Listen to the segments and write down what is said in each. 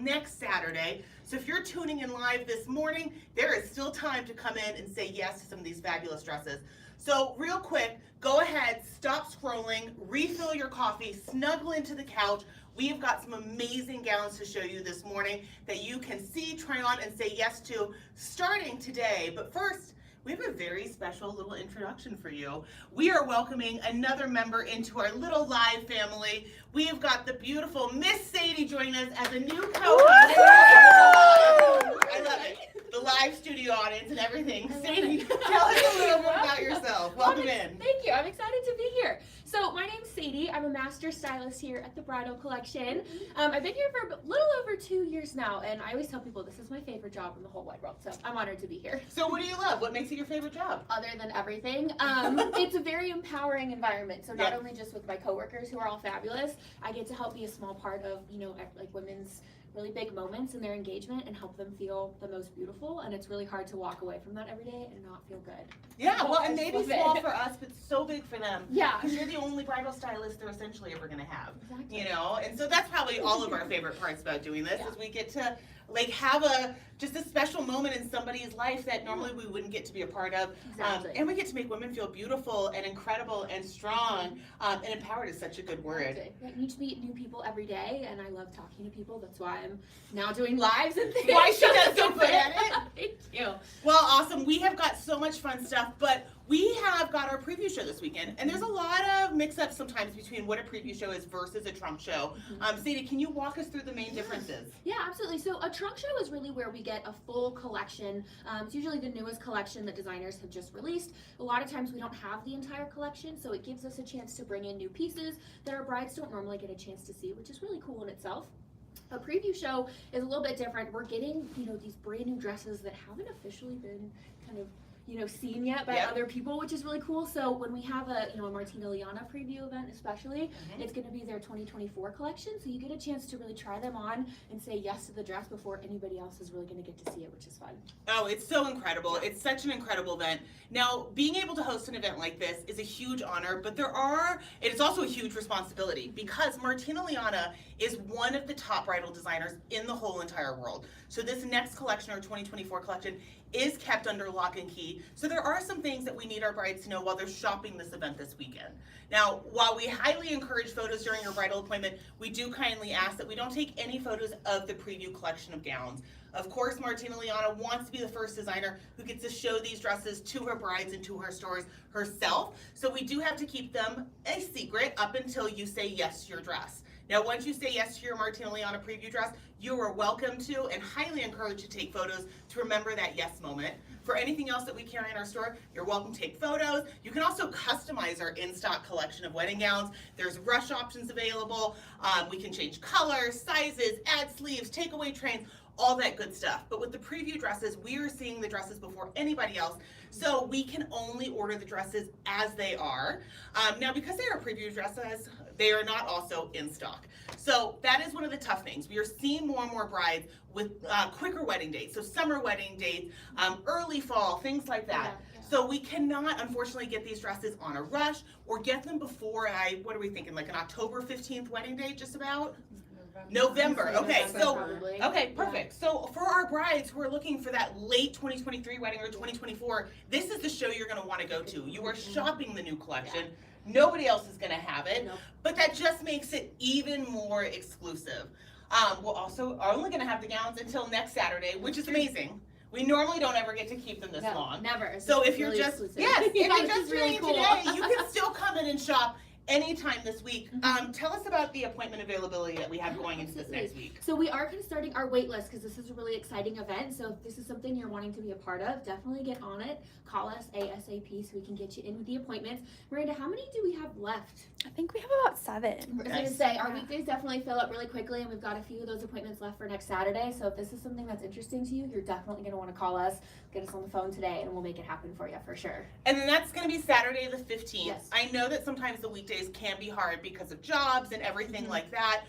next Saturday. So if you're tuning in live this morning, there is still time to come in and say yes to some of these fabulous dresses. So real quick, go ahead, stop scrolling, refill your coffee, snuggle into the couch. We have got some amazing gowns to show you this morning that you can see, try on, and say yes to starting today. But first, we have a very special little introduction for you. We are welcoming another member into our little live family. We have got the beautiful Miss Sadie joining us as a new co-host. I love it. The live studio audience and everything. Sadie, tell us a little bit about yourself. Welcome in. Thank you. I'm excited to be here. So my name's Sadie. I'm a master stylist here at the Bridal collection. I've been here for a little over 2 years now, and I always tell people this is my favorite job in the whole wide world. So I'm honored to be here. So what do you love? What makes it your favorite job? Other than everything, it's a very empowering environment. So not only just with my coworkers who are all fabulous, I get to help be a small part of, like women's really big moments in their engagement and help them feel the most beautiful, and it's really hard to walk away from that every day and not feel good. Yeah, well, and maybe small for us, but so big for them. Yeah. Because you're the only bridal stylist they're essentially ever going to have. Exactly. And so that's probably all of our favorite parts about doing this is we get to have just a special moment in somebody's life that normally we wouldn't get to be a part of. Exactly. And we get to make women feel beautiful and incredible and strong, and empowered is such a good word. I need to meet new people every day, and I love talking to people. That's why I'm now doing lives and things. Why she does so good at it. Thank you. Well, awesome. We have got so much fun stuff, but we have got our preview show this weekend, and there's a lot of mix-ups sometimes between what a preview show is versus a trunk show. Sadie, can you walk us through the main differences? Yeah, absolutely. So a trunk show is really where we get a full collection. It's usually the newest collection that designers have just released. A lot of times we don't have the entire collection, so it gives us a chance to bring in new pieces that our brides don't normally get a chance to see, which is really cool in itself. A preview show is a little bit different. We're getting, these brand new dresses that haven't officially been kind of seen yet by other people, which is really cool. So when we have a Martina Liana preview event especially, it's going to be their 2024 collection. So you get a chance to really try them on and say yes to the dress before anybody else is really going to get to see it, which is fun. Oh, it's so incredible. It's such an incredible event. Now, being able to host an event like this is a huge honor, but it is also a huge responsibility because Martina Liana is one of the top bridal designers in the whole entire world. So this next collection, our 2024 collection, is kept under lock and key. So there are some things that we need our brides to know while they're shopping this event this weekend. Now, while we highly encourage photos during your bridal appointment, we do kindly ask that we don't take any photos of the preview collection of gowns. Of course, Martina Liana wants to be the first designer who gets to show these dresses to her brides and to her stores herself. So we do have to keep them a secret up until you say yes to your dress. Now, once you say yes to your Martina Liana preview dress, you are welcome to and highly encouraged to take photos to remember that yes moment. For anything else that we carry in our store, you're welcome to take photos. You can also customize our in-stock collection of wedding gowns. There's rush options available. We can change colors, sizes, add sleeves, take away trains, all that good stuff. But with the preview dresses, we are seeing the dresses before anybody else, so we can only order the dresses as they are. Now, because they are preview dresses, they are not also in stock. So that is one of the tough things. We are seeing more and more brides with quicker wedding dates, so summer wedding dates, early fall, things like that. Yeah. So we cannot, unfortunately, get these dresses on a rush or get them before what are we thinking, like an October 15th wedding date just about? November. Okay, okay, perfect. Yeah. So for our brides who are looking for that late 2023 wedding or 2024, this is the show you're going to want to go to. You are shopping the new collection. Yeah. Nobody else is going to have it, but that just makes it even more exclusive. We'll also are only going to have the gowns until next Saturday, which is amazing. We normally don't ever get to keep them this long. Never. So if you're just if you're just doing it today, you can still come in and shop anytime this week. Tell us about the appointment availability that we have going into this next week. So we are kind of starting our wait list because this is a really exciting event. So if this is something you're wanting to be a part of, definitely get on it. Call us ASAP so we can get you in with the appointments. Miranda, how many do we have left? I think we have about 7. I was going to say, our weekdays definitely fill up really quickly, and we've got a few of those appointments left for next Saturday. So if this is something that's interesting to you, you're definitely going to want to call us, get us on the phone today, and we'll make it happen for you for sure. And then that's going to be Saturday the 15th. Yes. I know that sometimes the weekdays can be hard because of jobs and everything like that.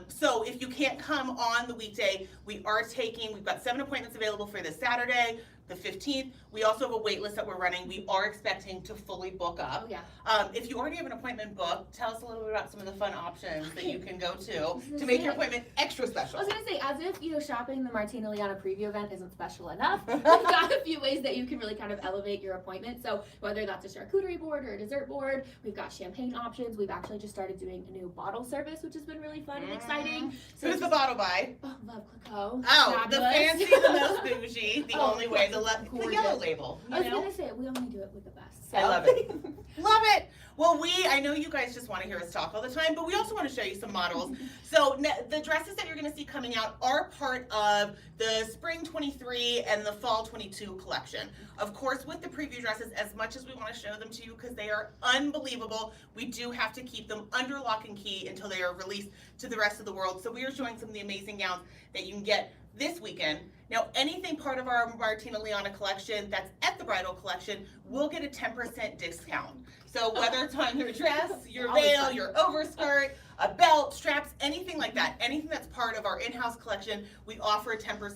So if you can't come on the weekday, we've got 7 appointments available for this Saturday. the 15th. We also have a wait list that we're running. We are expecting to fully book up. Oh, yeah. If you already have an appointment booked, tell us a little bit about some of the fun options that you can go to This is make your it. appointment extra special. I was gonna say, as if shopping the Martina Liana preview event isn't special enough, we've got a few ways that you can really kind of elevate your appointment. So whether that's a charcuterie board or a dessert board, we've got champagne options. We've actually just started doing a new bottle service, which has been really fun and exciting. So Who's the bottle by? Oh, love Clicquot. Oh, the Fabulous. fancy, the most bougie, the Oh, only way, the gorgeous. yellow label. I was You know? gonna say, we only do it with the best. So. I love it. Love it. Well, I know you guys just want to hear us talk all the time, but we also want to show you some models. So the dresses that you're going to see coming out are part of the spring 23 and the fall 22 collection. Of course, with the preview dresses, as much as we want to show them to you because they are unbelievable, we do have to keep them under lock and key until they are released to the rest of the world. So we are showing some of the amazing gowns that you can get this weekend. Now, anything part of our Martina Liana collection that's at the bridal collection will get a 10% discount. So whether it's on your dress, your veil, your overskirt, a belt, straps, anything like that, anything that's part of our in-house collection, we offer a 10%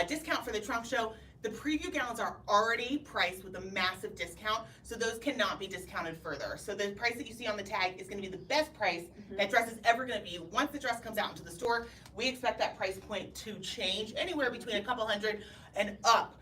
discount for the trunk show. The preview gowns are already priced with a massive discount, so those cannot be discounted further. So the price that you see on the tag is going to be the best price that dress is ever going to be. Once the dress comes out into the store, we expect that price point to change anywhere between a couple hundred and up.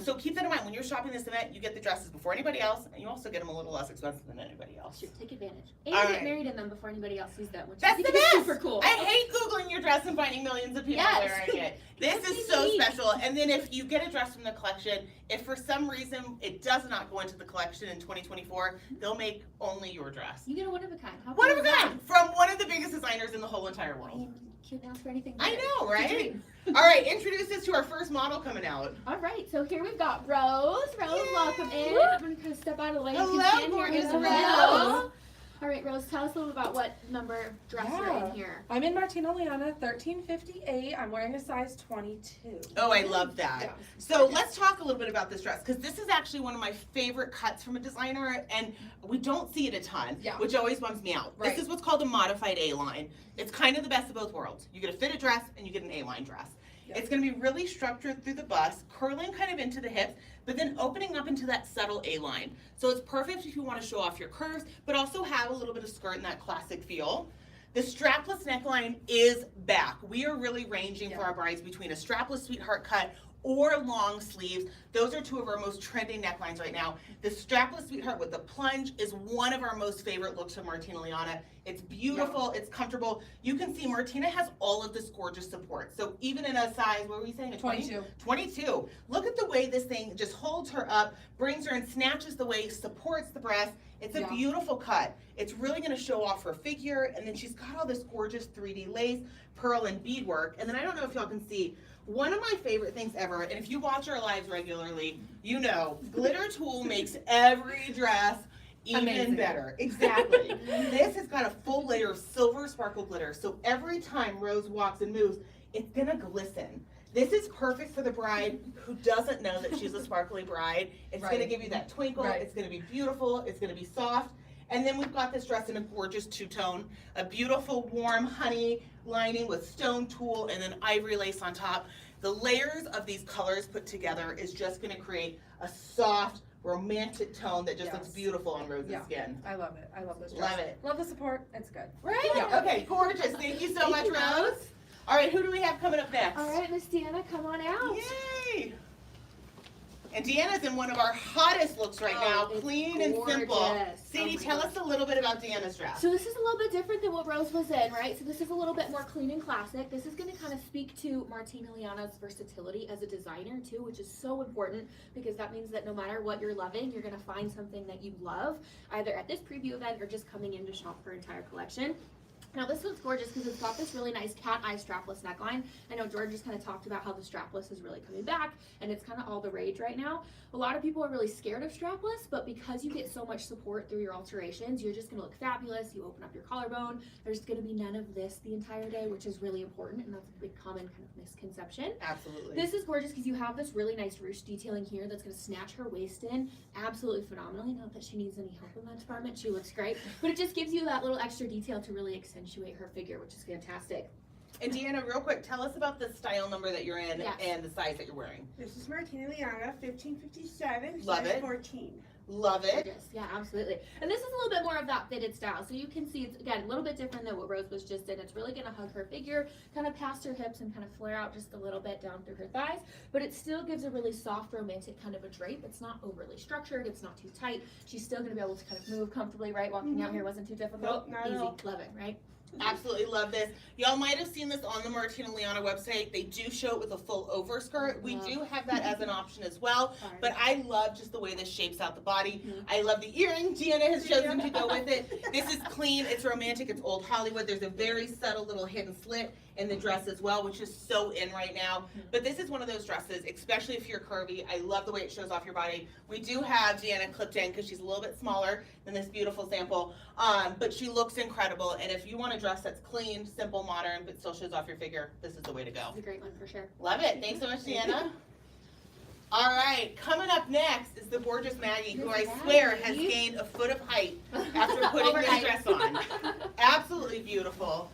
So keep that in mind. When you're shopping this event, you get the dresses before anybody else, and you also get them a little less expensive than anybody else. Sure, take advantage. And All you right. get married in them before anybody else sees them, which That's I think the is best. super cool. I hate Googling your dress and finding millions of people Yes. wearing it. This That's is so unique. special. And then if you get a dress from the collection, if for some reason it does not go into the collection in 2024, they'll make only your dress. You get a one of a kind. How One cool of a is that? kind from one of the biggest designers in the whole entire I world. mean, can't ask for anything I better. know, It's a right? dream. All right, introduce us to our first model coming out. All right, so here we've got Rose. Rose, Yay. welcome in. Woo. I'm going to kind of step out of the way. You Hello, can stand here gorgeous in the Rose. middle. All right, Rose, tell us a little about what number dress you're Yeah. in here. I'm in Martina Liana 1358. I'm wearing a size 22. Oh, I love that. Yeah. So let's talk a little bit about this dress, because this is actually one of my favorite cuts from a designer, and we don't see it a ton, Yeah. which always bums me out. Right. This is what's called a modified A-line. It's kind of the best of both worlds. You get a fitted dress and you get an A-line dress. Yeah. It's going to be really structured through the bust, curling kind of into the hips, but then opening up into that subtle A-line. So it's perfect if you want to show off your curves, but also have a little bit of skirt in that classic feel. The strapless neckline is back. We are really ranging for Yeah. our brides between a strapless sweetheart cut or long sleeves. Those are two of our most trending necklines right now. The strapless sweetheart with the plunge is one of our most favorite looks of Martina Liana. It's beautiful, it's comfortable. You can see Martina has all of this gorgeous support. So even in a size, what were we saying, a 22. 22. Look at the way this thing just holds her up, brings her and snatches the waist, supports the breast. It's a Yeah. beautiful cut. It's really gonna show off her figure, and then she's got all this gorgeous 3D lace, pearl, and beadwork. And then I don't know if y'all can see, one of my favorite things ever, and if you watch our lives regularly, you know, glitter tool makes every dress even Amazing. better. Exactly. This has got a full layer of silver sparkle glitter, so every time Rose walks and moves, it's gonna glisten. This is perfect for the bride who doesn't know that she's a sparkly bride. It's gonna Right. give you that twinkle, Right. it's gonna be beautiful, it's gonna be soft. And then we've got this dress in a gorgeous two-tone, a beautiful warm honey lining with stone tulle and then ivory lace on top. The layers of these colors put together is just gonna create a soft, romantic tone that just looks Yes. beautiful on Rose's Yeah. skin. I love it. I love this dress. Love it. Love the support. It's good. Right? Yeah. Okay, gorgeous. Thank you so Thank much, you, Rose. All right, who do we have coming up next? All right, Miss Deanna, come on out. Yay! And Deanna's in one of our hottest looks right now, it's clean and simple. gorgeous. Sadie, Oh my tell God. us a little bit about Deanna's dress. So this is a little bit different than what Rose was in, right? So this is a little bit more clean and classic. This is going to kind of speak to Martina Liana's versatility as a designer too, which is so important because that means that no matter what you're loving, you're going to find something that you love, either at this preview event or just coming in to shop her entire collection. Now this one's gorgeous because it's got this really nice cat eye strapless neckline. I know George just kind of talked about how the strapless is really coming back and it's kind of all the rage right now. A lot of people are really scared of strapless, but because you get so much support through your alterations, you're just gonna look fabulous. You open up your collarbone. There's gonna be none of this the entire day, which is really important, and that's a big common kind of misconception. Absolutely. This is gorgeous because you have this really nice ruche detailing here that's going to snatch her waist in absolutely phenomenally. Not that she needs any help in that department, she looks great, but it just gives you that little extra detail to really accentuate her figure, which is fantastic. And Deanna, real quick, tell us about the style number that you're in Yes. and the size that you're wearing. This is Martina Liana, 1557, Love size it. 14. Love it. Gorgeous. Yeah, absolutely. And this is a little bit more of that fitted style. So you can see it's, again, a little bit different than what Rose was just in. It's really going to hug her figure, kind of past her hips and kind of flare out just a little bit down through her thighs. But it still gives a really soft, romantic kind of a drape. It's not overly structured. It's not too tight. She's still going to be able to kind of move comfortably, right? Walking out here wasn't too difficult. Nope, not at Easy. all. Love it, right? Absolutely love this. Y'all might have seen this on the Martina Liana website. They do show it with a full overskirt. We do have that as an option as well. But I love just the way this shapes out the body. I love the earring Deanna has chosen to go with it. This is clean, it's romantic, it's old Hollywood. There's a very subtle little hidden slit in the dress as well, which is so in right now. But this is one of those dresses, especially if you're curvy. I love the way it shows off your body. We do have Deanna clipped in because she's a little bit smaller than this beautiful sample. But she looks incredible. And if you want a dress that's clean, simple, modern, but still shows off your figure, this is the way to go. It's a great one for sure. Love it. Thanks so much, Deanna. All right, coming up next is the gorgeous Maggie, who I swear has gained a foot of height after putting this Overnight. dress on. Absolutely beautiful.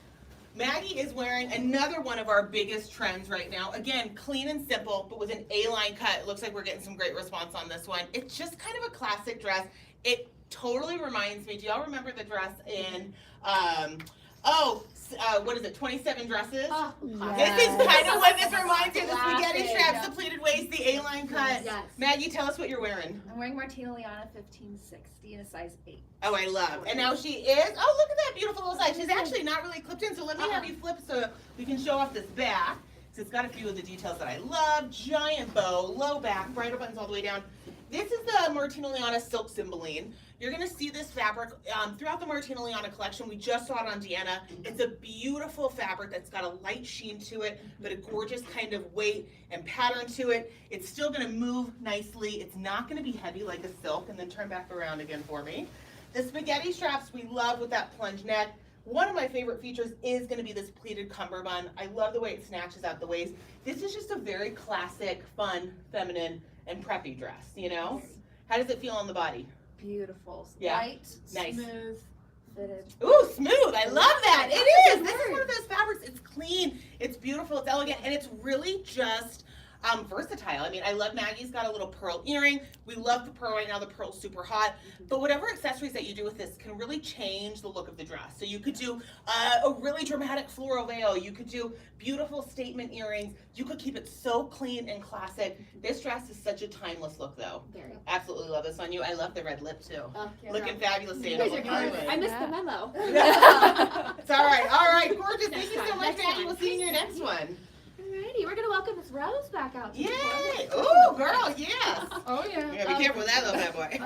Maggie is wearing another one of our biggest trends right now. Again, clean and simple, but with an A-line cut. It looks like we're getting some great response on this one. It's just kind of a classic dress. It totally reminds me, do y'all remember the dress in, what is it, 27 Dresses? Oh, This is kind of what this reminds me of, the spaghetti Classic. straps, the pleated waist, the A-line cut. Yes. Maggie, tell us what you're wearing. I'm wearing Martina Liana 1560 in a size 8. Oh, I love. And now she is, oh, look at that beautiful little side. She's actually not really clipped in, so let me have you flip so we can show off this back. So it's got a few of the details that I love. Giant bow, low back, bridal buttons all the way down. This is the Martina Liana silk cymbeline. You're gonna see this fabric throughout the Martina Liana collection. We just saw it on Deanna. It's a beautiful fabric that's got a light sheen to it, but a gorgeous kind of weight and pattern to it. It's still gonna move nicely. It's not gonna be heavy like a silk. And then turn back around again for me. The spaghetti straps we love with that plunge neck. One of my favorite features is gonna be this pleated cummerbund. I love the way it snatches out the waist. This is just a very classic, fun, feminine, and preppy dress, you know? How does it feel on the body? Beautiful. Yeah. Light, Nice. smooth, fitted. Ooh, smooth. I love that. It is. This is one of those fabrics. It's clean. It's beautiful. It's elegant. And it's really just versatile. I mean, I love Maggie's got a little pearl earring. We love the pearl right now. The pearl's super hot. But whatever accessories that you do with this can really change the look of the dress. So you could do a really dramatic floral veil. You could do beautiful statement earrings. You could keep it so clean and classic. This dress is such a timeless look, though. Very. Absolutely love this on you. I love the red lip, too. Oh, yeah. Looking fabulous. You Staying guys up are on good. Hollywood. I missed the memo. It's all right. All right. Gorgeous. Thank you so Next much, time. Maggie. We'll see you in your next one. Alrighty, we're gonna welcome Miss Rose back out. to the Yay. floor. Ooh, girl, yes. Oh yeah. You gotta be careful with that little bad boy.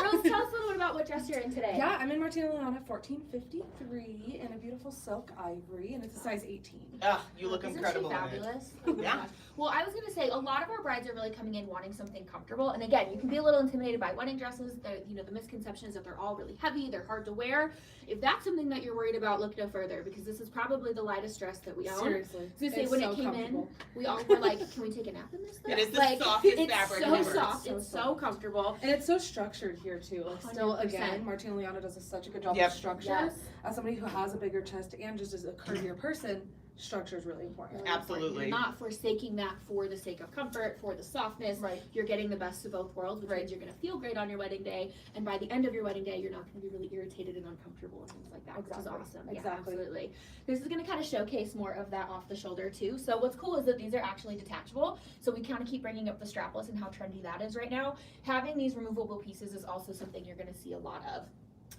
Rose, tell us a little bit about what dress you're in today. Yeah, I'm in Martina Liana 1453 in a beautiful silk ivory, and it's a size 18. Oh, you look Isn't incredible she in it. fabulous? Oh my Yeah. gosh. Well, I was gonna say a lot of our brides are really coming in wanting something comfortable, and again, you can be a little intimidated by wedding dresses. The misconception is that they're all really heavy, they're hard to wear. If that's something that you're worried about, look no further, because this is probably the lightest dress that we own. Seriously. I was gonna say, It's when so it came comfortable. in, we all were like, "Can we take a nap in this thing?" It is the like, softest it's fabric so ever. soft, So it's so soft. comfortable. And it's so structured here too. Like still 100%. again, Martina Liana does such a good job Yep. of structure. Yes. As somebody who has a bigger chest and just is a curvier person, structure is really important. Really important. Absolutely. You're not forsaking that for the sake of comfort, for the softness. Right. You're getting the best of both worlds, which means you're going to feel great on your wedding day, and by the end of your wedding day, you're not going to be really irritated and uncomfortable and things like that, which is Exactly. awesome. Exactly. Yeah, absolutely. This is going to kind of showcase more of that off the shoulder too. So what's cool is that these are actually detachable. So we kind of keep bringing up the strapless and how trendy that is right now. Having these removable pieces is also something you're going to see a lot of.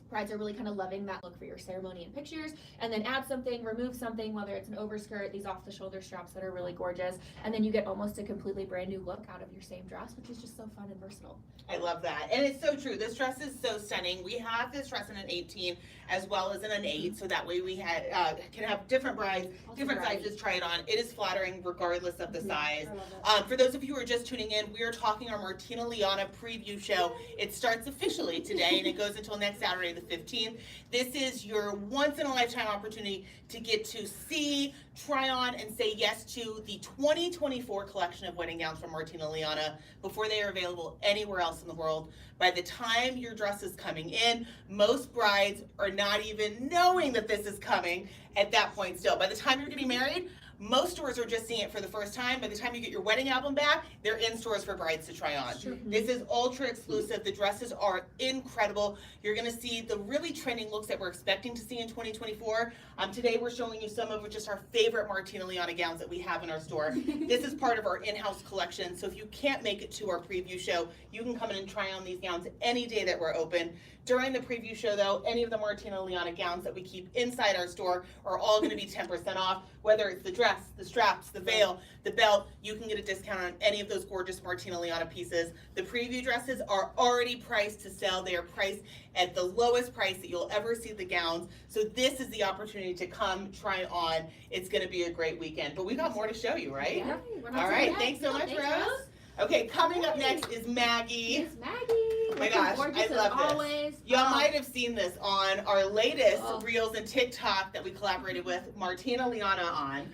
Brides are really kind of loving that look for your ceremony and pictures, and then add something, remove something, whether it's an overskirt, these off the shoulder straps that are really gorgeous, and then you get almost a completely brand new look out of your same dress, which is just so fun and versatile. I love that. And it's so true. This dress is so stunning. We have this dress in an 18 as well as in an 8, so that way we can have different brides, different sizes try it on. It is flattering regardless of the size. I love it. For those of you who are just tuning in, we are talking our Martina Liana preview show. It starts officially today and it goes until next Saturday, the the 15th. This is your once-in-a-lifetime opportunity to get to see, try on, and say yes to the 2024 collection of wedding gowns from Martina Liana before they are available anywhere else in the world. By the time your dress is coming in, most brides are not even knowing that this is coming at that point still. By the time you're getting married, most stores are just seeing it for the first time. By the time you get your wedding album back, they're in stores for brides to try on. Sure. This is ultra exclusive. The dresses are incredible. You're gonna see the really trending looks that we're expecting to see in 2024. Today we're showing you some of just our favorite Martina Liana gowns that we have in our store. This is part of our in-house collection, so if you can't make it to our preview show, you can come in and try on these gowns any day that we're open. During the preview show though, any of the Martina Liana gowns that we keep inside our store are all gonna be 10% off, whether it's the dress, the straps, the veil, the belt. You can get a discount on any of those gorgeous Martina Liana pieces. The preview dresses are already priced to sell. They are priced at the lowest price that you'll ever see the gowns. So this is the opportunity to come try on. It's gonna be a great weekend, but we got more to show you, right? Yeah, we're not All done right, yet. thanks so much, Thanks, Rose. Okay, coming up next is Maggie. It's Maggie. Oh my Looking gosh, gorgeous I as love this. always. Y'all Oh, might have seen this on our latest Oh. Reels and TikTok that we collaborated with Martina Liana on.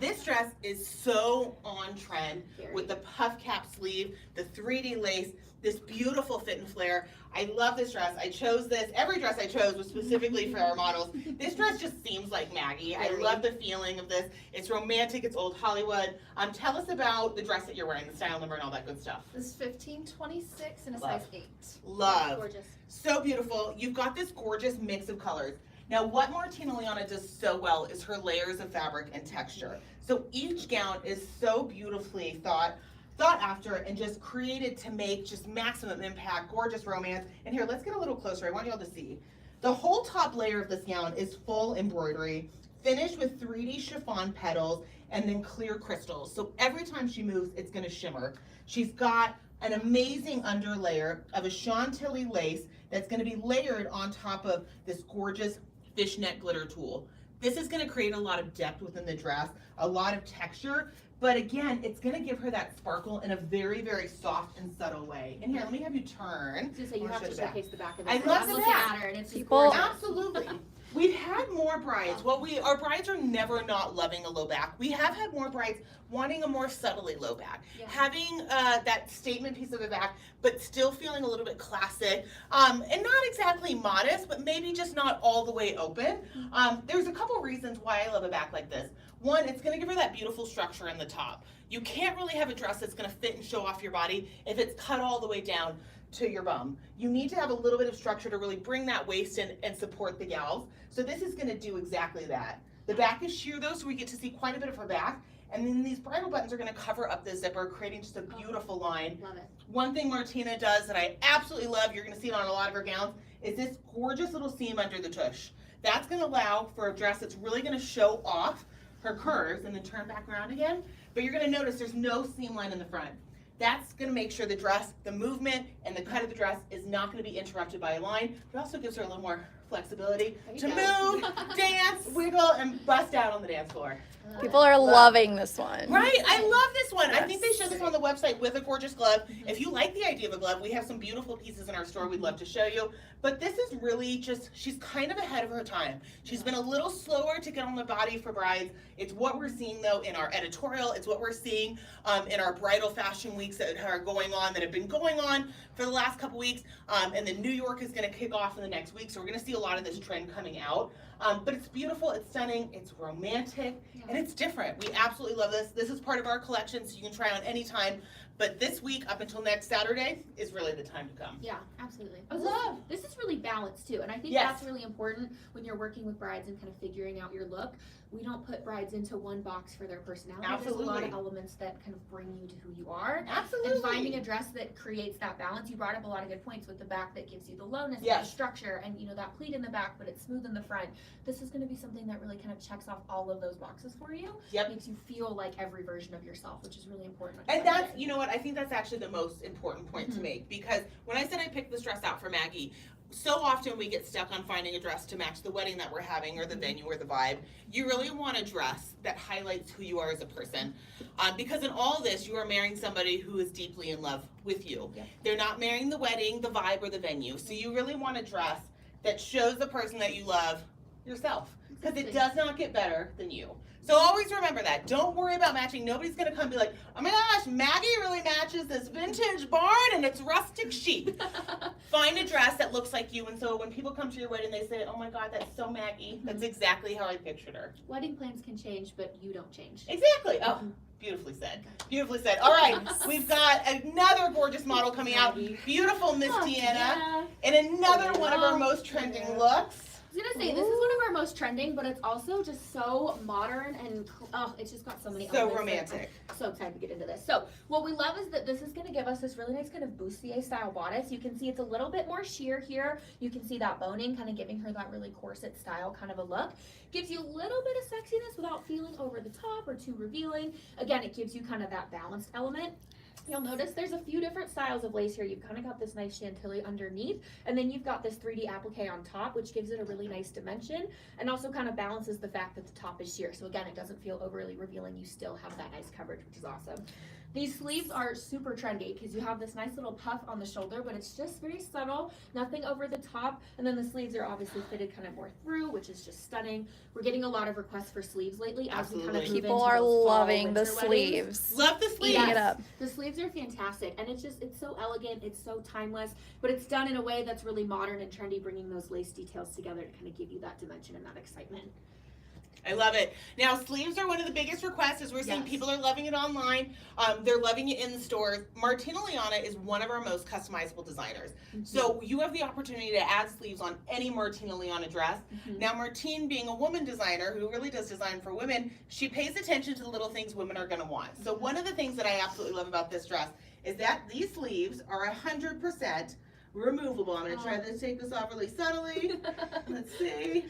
This dress is so on trend Very. with the puff cap sleeve, the 3D lace, this beautiful fit and flare. I love this dress. I chose this. Every dress I chose was specifically for our models. This dress just seems like Maggie. I Very. love the feeling of this. It's romantic. It's old Hollywood. Tell us about the dress that you're wearing, the style number and all that good stuff. This is 1526 and a Love. size 8. Love. Gorgeous. So beautiful. You've got this gorgeous mix of colors. Now, what Martina Liana does so well is her layers of fabric and texture. So each gown is so beautifully thought after and just created to make just maximum impact, gorgeous romance. And here, let's get a little closer. I want y'all to see. The whole top layer of this gown is full embroidery, finished with 3D chiffon petals and then clear crystals. So every time she moves, it's gonna shimmer. She's got an amazing underlayer of a chantilly lace that's gonna be layered on top of this gorgeous fishnet glitter tulle. This is gonna create a lot of depth within the dress, a lot of texture, but again, it's gonna give her that sparkle in a very, very soft and subtle way. And here, let me have you turn. Just say you I'll have show to the back. showcase the back of I this. love I'm the looking back. at her and it's just People- gorgeous. Absolutely. We've had more brides. Well, our brides are never not loving a low back. We have had more brides wanting a more subtly low back, Yeah. having that statement piece of the back, but still feeling a little bit classic, and not exactly modest, but maybe just not all the way open. There's a couple reasons why I love a back like this. One, it's going to give her that beautiful structure in the top. You can't really have a dress that's going to fit and show off your body if it's cut all the way down to your bum. You need to have a little bit of structure to really bring that waist in and support the gals. So this is gonna do exactly that. The back is sheer though, so we get to see quite a bit of her back. And then these bridal buttons are gonna cover up the zipper, creating just a beautiful line. Love it. One thing Martina does that I absolutely love, you're gonna see it on a lot of her gowns, is this gorgeous little seam under the tush. That's gonna allow for a dress that's really gonna show off her curves and then turn back around again. But you're gonna notice there's no seam line in the front. That's gonna make sure the dress, the movement, and the cut of the dress is not gonna be interrupted by a line. It also gives her a little more flexibility There you to go. move, dance, wiggle, and bust out on the dance floor. People are loving this one. Right, I love this one. I think they Yes. showed this on the website with a gorgeous glove. If you like the idea of a glove, we have some beautiful pieces in our store we'd love to show you. But this is really just, she's kind of ahead of her time. She's been a little slower to get on the body for brides. It's what we're seeing though in our editorial. It's what we're seeing in our bridal fashion weeks that are going on, that have been going on for the last couple weeks. And then New York is gonna kick off in the next week. So we're gonna see a lot of this trend coming out. But it's beautiful, it's stunning, it's romantic, and it's different. We absolutely love this. This is part of our collection, so you can try on anytime. But this week, up until next Saturday, is really the time to come. Yeah, absolutely. Love. This is really balanced too, and I think Yes. that's really important when you're working with brides and kind of figuring out your look. We don't put brides into one box for their personality. There's a lot Absolutely. of elements that kind of bring you to who you are. Absolutely. And finding a dress that creates that balance. You brought up a lot of good points with the back that gives you the lowness and Yes. the structure and that pleat in the back, but it's smooth in the front. This is going to be something that really kind of checks off all of those boxes for you. Yep. Makes you feel like every version of yourself, which is really important. And that's, you know what, I think that's actually the most important point to Mhm. make, because when I said I picked this dress out for Maggie, so often we get stuck on finding a dress to match the wedding that we're having or the venue or the vibe. You really want a dress that highlights who you are as a person. Because in all this, you are marrying somebody who is deeply in love with you. Yep. They're not marrying the wedding, the vibe, or the venue. So you really want a dress that shows the person that you love yourself. Because it Exactly. does not get better than you. So always remember that. Don't worry about matching. Nobody's going to come and be like, oh my gosh, Maggie really matches this vintage barn and it's rustic chic. Find a dress that looks like you. And so when people come to your wedding, they say, oh my God, that's so Maggie. That's exactly how I pictured her. Wedding plans can change, but you don't change. Exactly. Oh, beautifully said. Beautifully said. All right, we've got another gorgeous model coming out. Beautiful Miss Oh, Deanna. yeah. And another one of our most trending looks. I was gonna say, this is one of our most trending, but it's also just so modern and it's just got so many So elements. romantic. I'm so excited to get into this. So what we love is that this is gonna give us this really nice kind of bustier style bodice. You can see it's a little bit more sheer here. You can see that boning kind of giving her that really corset style kind of a look. Gives you a little bit of sexiness without feeling over the top or too revealing. Again, it gives you kind of that balanced element. You'll notice there's a few different styles of lace here. You've kind of got this nice chantilly underneath, and then you've got this 3D applique on top, which gives it a really nice dimension, and also kind of balances the fact that the top is sheer. So again, it doesn't feel overly revealing. You still have that nice coverage, which is awesome. These sleeves are super trendy because you have this nice little puff on the shoulder, but it's just very subtle, nothing over the top. And then the sleeves are obviously fitted kind of more through, which is just stunning. We're getting a lot of requests for sleeves lately as we kind of move into People are those fall, loving the winter weddings. sleeves. Love the sleeves. Eating it up. The sleeves are fantastic, and it's so elegant, it's so timeless, but it's done in a way that's really modern and trendy, bringing those lace details together to kind of give you that dimension and that excitement. I love it. Now, sleeves are one of the biggest requests, as we're seeing. Yes. People are loving it online. They're loving it in the stores. Martina Liana is one of our most customizable designers. So you have the opportunity to add sleeves on any Martina Liana dress. Now, Martine, being a woman designer who really does design for women, she pays attention to the little things women are going to want. So one of the things that I absolutely love about this dress is that these sleeves are 100% removable. I'm going to try to take this off really subtly. Let's see.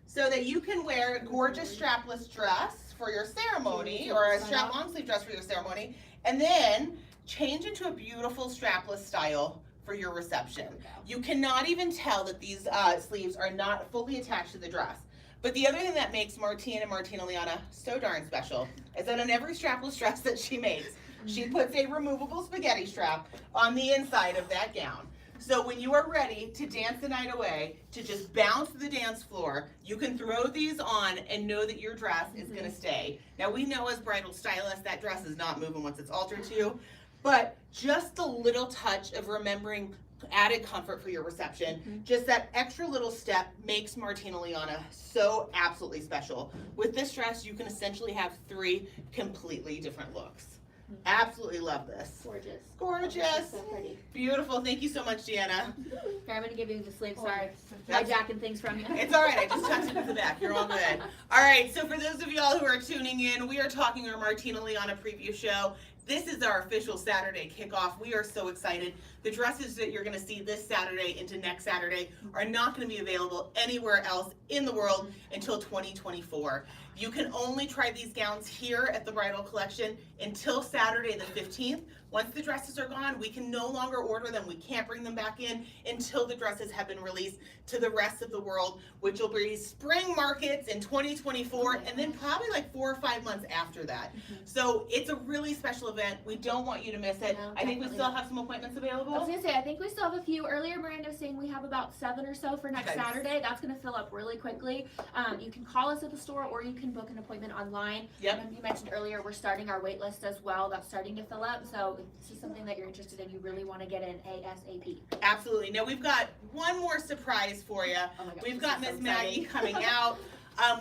So that you can wear a gorgeous strapless dress for your ceremony, or a strap long sleeve dress for your ceremony, and then change into a beautiful strapless style for your reception. You cannot even tell that these sleeves are not fully attached to the dress. But the other thing that makes Martina and Martina Liana so darn special is that on every strapless dress that she makes, she puts a removable spaghetti strap on the inside of that gown. So when you are ready to dance the night away, to just bounce the dance floor, you can throw these on and know that your dress is going to stay. Now we know as bridal stylists that dress is not moving once it's altered to you, but just the little touch of remembering added comfort for your reception, just that extra little step makes Martina Liana so absolutely special. With this dress, you can essentially have 3 completely different looks. Absolutely love this. Gorgeous. Gorgeous. So pretty. Beautiful. Thank you so much, Deanna. Here, I'm going to give you the sleeve. Sorry. Hijacking things from you. It's all right. I just tucked it to the back. You're all good. All right. So for those of y'all who are tuning in, we are talking our Martina Liana preview show. This is our official Saturday kickoff. We are so excited. The dresses that you're going to see this Saturday into next Saturday are not going to be available anywhere else in the world until 2024. You can only try these gowns here at the Bridal Collection until Saturday the 15th. Once the dresses are gone, we can no longer order them. We can't bring them back in until the dresses have been released to the rest of the world, which will be spring markets in 2024, and then probably like 4 or 5 months after that. So it's a really special event. We don't want you to miss it. No, I think we definitely still not. have some appointments I was available. gonna say, I think we still have a few. Earlier, Miranda was saying we have about 7 or so for next Okay. Saturday. That's gonna fill up really quickly. You can call us at the store, or you can book an appointment online. Yep. And you mentioned earlier, we're starting our wait list as well. That's starting to fill up. So if this is something that you're interested in, you really want to get in ASAP. Absolutely. Now we've got one more surprise for you. Oh my gosh, We've this got is so Miss Maggie exciting. coming out.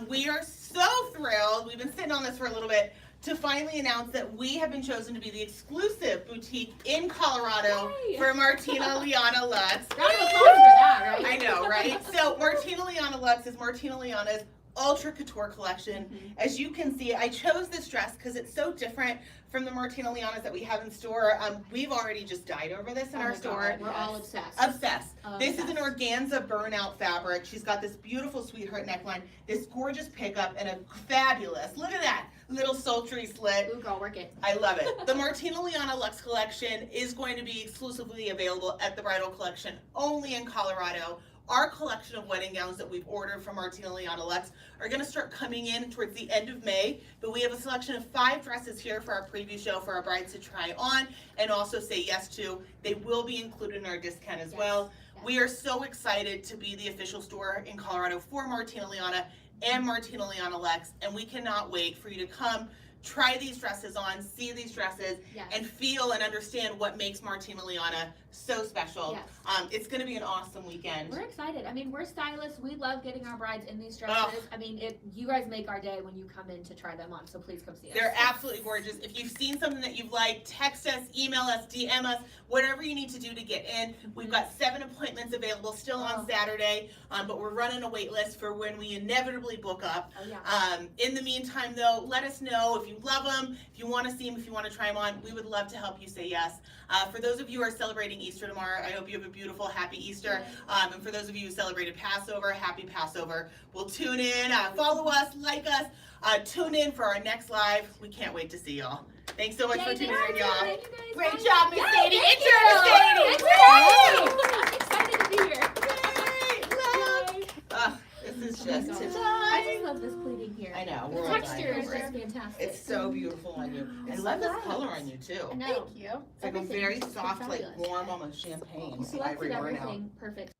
We are so thrilled. We've been sitting on this for a little bit to finally announce that we have been chosen to be the exclusive boutique in Colorado Yay. for Martina Liana Luxe. Round of applause for that, right? I know, right? So Martina Liana Luxe is Martina Liana's ultra couture collection. As you can see, I chose this dress because it's so different from the Martina Lianas that we have in store. We've already just died over this in Oh our my store. God, we're all obsessed. Obsessed. This is an Obsessed. organza burnout fabric. She's got this beautiful sweetheart neckline, this gorgeous pickup, and a fabulous, look at that, little sultry slit. Ooh, girl, work it. I love it. The Martina Liana Luxe collection is going to be exclusively available at the Bridal Collection only in Colorado. Our collection of wedding gowns that we've ordered from Martina Liana Luxe are going to start coming in towards the end of May, but we have a selection of 5 dresses here for our preview show for our brides to try on and also say yes to. They will be included in our discount as Yes. well. We are so excited to be the official store in Colorado for Martina Liana and Martina Liana Luxe, and we cannot wait for you to come try these dresses on, see these dresses, Yes. and feel and understand what makes Martina Liana so special. Yes. It's going to be an awesome weekend. We're excited. I mean, we're stylists. We love getting our brides in these dresses. I mean, you guys make our day when you come in to try them on, so please come see us. They're absolutely gorgeous. If you've seen something that you've liked, text us, email us, DM us, whatever you need to do to get in. We've got 7 appointments available still on Saturday, but we're running a wait list for when we inevitably book up. Oh, yeah. In the meantime, though, let us know if you love them, if you want to see them, if you want to try them on. We would love to help you say yes. For those of you who are celebrating Easter tomorrow, I hope you have a beautiful, happy Easter. And for those of you who celebrated Passover, happy Passover. We'll tune in, follow us, like us, tune in for our next live. We can't wait to see y'all. Thanks so much for tuning in, y'all. Thank you guys. Great Bye. job, Miss Yay, Sadie. thank It's your you. Sadie. It's excited to be here. This is Oh my just gosh. I just love this pleating here. I know. The We're all texture dying is over just it. fantastic. It's so beautiful on you. I It's love so this nice. color on you too. I know. Thank you. It's like a Everything very is so soft, like fabulous. warm, almost champagne. Selected Ivory burnout. everything perfect.